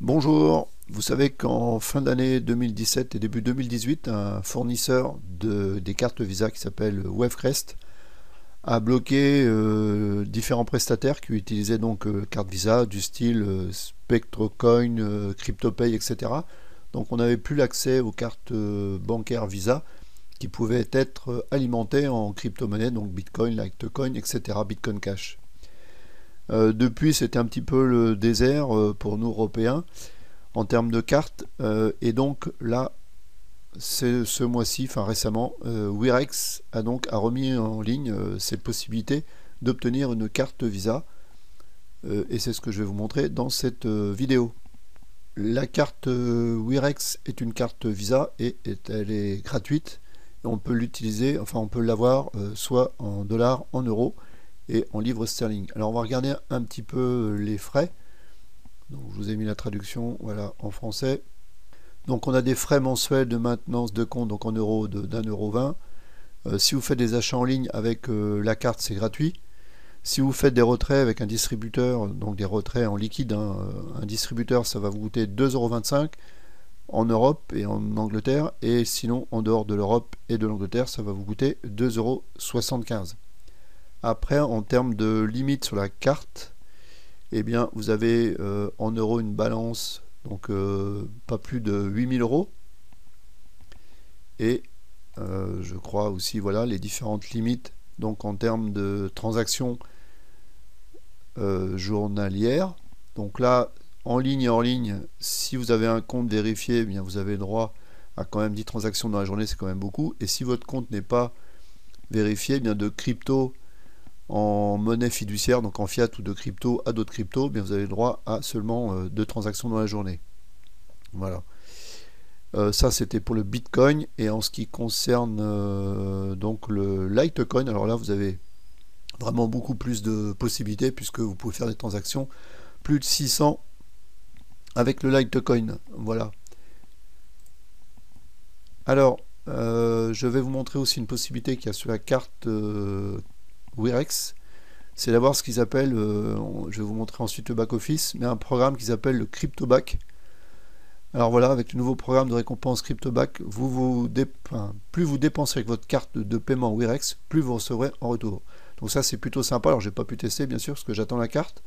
Bonjour, vous savez qu'en fin d'année 2017 et début 2018, un fournisseur des cartes Visa qui s'appelle Wavecrest a bloqué différents prestataires qui utilisaient donc cartes Visa du style SpectroCoin, CryptoPay, etc. Donc on n'avait plus l'accès aux cartes bancaires Visa qui pouvaient être alimentées en crypto-monnaie, donc Bitcoin, Litecoin, etc., Bitcoin Cash. Depuis, c'était un petit peu le désert pour nous Européens en termes de cartes. Et donc là, c'est ce mois-ci, enfin récemment, Wirex a remis en ligne cette possibilité d'obtenir une carte Visa. Et c'est ce que je vais vous montrer dans cette vidéo. La carte Wirex est une carte Visa et elle est gratuite. Et on peut l'utiliser, enfin on peut l'avoir soit en dollars, en euros et en livres sterling. Alors on va regarder un petit peu les frais. Donc je vous ai mis la traduction, voilà, en français. Donc on a des frais mensuels de maintenance de compte, donc en euros d'1,20 €. Si vous faites des achats en ligne avec la carte, c'est gratuit. Si vous faites des retraits avec un distributeur, donc des retraits en liquide, un distributeur, ça va vous coûter 2,25 € en Europe et en Angleterre. Et sinon, en dehors de l'Europe et de l'Angleterre, ça va vous coûter 2,75 €. Après, en termes de limite sur la carte, eh bien, vous avez en euros une balance, donc pas plus de 8 000 €. Et je crois aussi, voilà, les différentes limites, donc en termes de transactions journalières. Donc là, en ligne et hors ligne, si vous avez un compte vérifié, eh bien, vous avez droit à quand même 10 transactions dans la journée, c'est quand même beaucoup. Et si votre compte n'est pas vérifié, eh bien, de crypto en monnaie fiduciaire, donc en fiat ou de crypto à d'autres cryptos, bien vous avez le droit à seulement 2 transactions dans la journée. Voilà. Ça c'était pour le Bitcoin. Et en ce qui concerne donc le Litecoin, alors là vous avez vraiment beaucoup plus de possibilités puisque vous pouvez faire des transactions plus de 600 avec le Litecoin. Voilà. Alors je vais vous montrer aussi une possibilité qu'il y a sur la carte Wirex, c'est d'avoir ce qu'ils appellent, je vais vous montrer ensuite le back-office, mais un programme qu'ils appellent le CryptoBack. Alors voilà, avec le nouveau programme de récompense CryptoBack, plus vous dépensez avec votre carte de paiement Wirex, plus vous recevrez en retour. Donc ça c'est plutôt sympa. Alors j'ai pas pu tester bien sûr parce que j'attends la carte,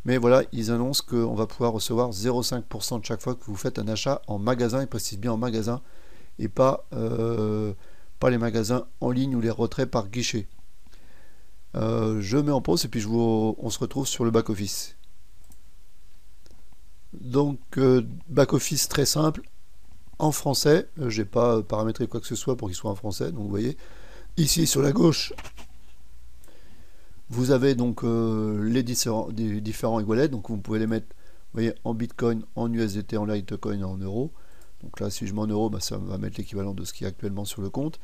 mais voilà, ils annoncent qu'on va pouvoir recevoir 0,5% de chaque fois que vous faites un achat en magasin. Ils précisent bien en magasin et pas les magasins en ligne ou les retraits par guichet. Je mets en pause et puis on se retrouve sur le back-office. Donc back-office très simple, en français. J'ai pas paramétré quoi que ce soit pour qu'il soit en français. Donc vous voyez, ici sur la gauche, vous avez donc les différents e-wallets. Donc vous pouvez les mettre, vous voyez, en Bitcoin, en USDT, en Litecoin, en euros. Donc là, si je mets en euros, bah, ça va mettre l'équivalent de ce qui est actuellement sur le compte.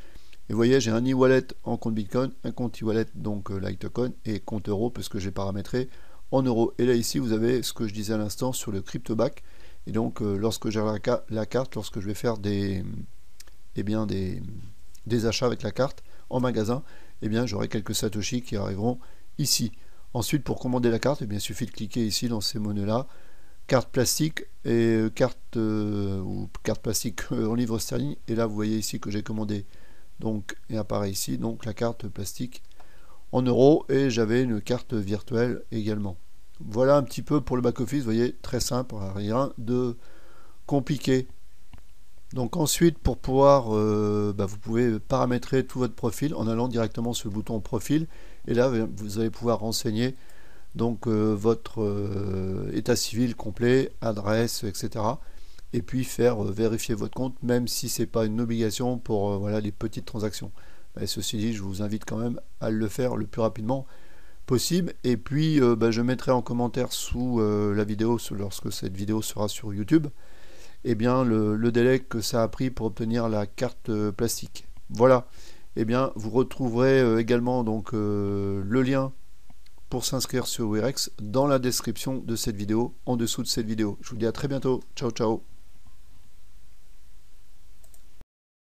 Et vous voyez, j'ai un e-wallet en compte Bitcoin, un compte e-wallet donc Litecoin et compte euro parce que j'ai paramétré en euros. Et là ici, vous avez ce que je disais à l'instant sur le CryptoBack. Et donc, lorsque j'ai la carte, lorsque je vais faire des achats avec la carte en magasin, eh bien, j'aurai quelques satoshi qui arriveront ici. Ensuite, pour commander la carte, eh bien, il suffit de cliquer ici dans ces monnaies-là. Carte plastique et carte plastique en livre sterling. Et là, vous voyez ici que j'ai commandé donc et apparaît ici donc la carte plastique en euros et j'avais une carte virtuelle également. Voilà un petit peu pour le back office, vous voyez, très simple, rien de compliqué. Donc ensuite, pour pouvoir vous pouvez paramétrer tout votre profil en allant directement sur le bouton profil et là vous allez pouvoir renseigner donc votre état civil complet, adresse, etc. Et puis faire vérifier votre compte, même si c'est pas une obligation pour voilà, les petites transactions. Et ceci dit, je vous invite quand même à le faire le plus rapidement possible. Et puis je mettrai en commentaire sous la vidéo, lorsque cette vidéo sera sur YouTube, et bien le délai que ça a pris pour obtenir la carte plastique. Voilà. Et bien vous retrouverez également donc le lien pour s'inscrire sur Wirex dans la description de cette vidéo, en dessous de cette vidéo. Je vous dis à très bientôt. Ciao ciao.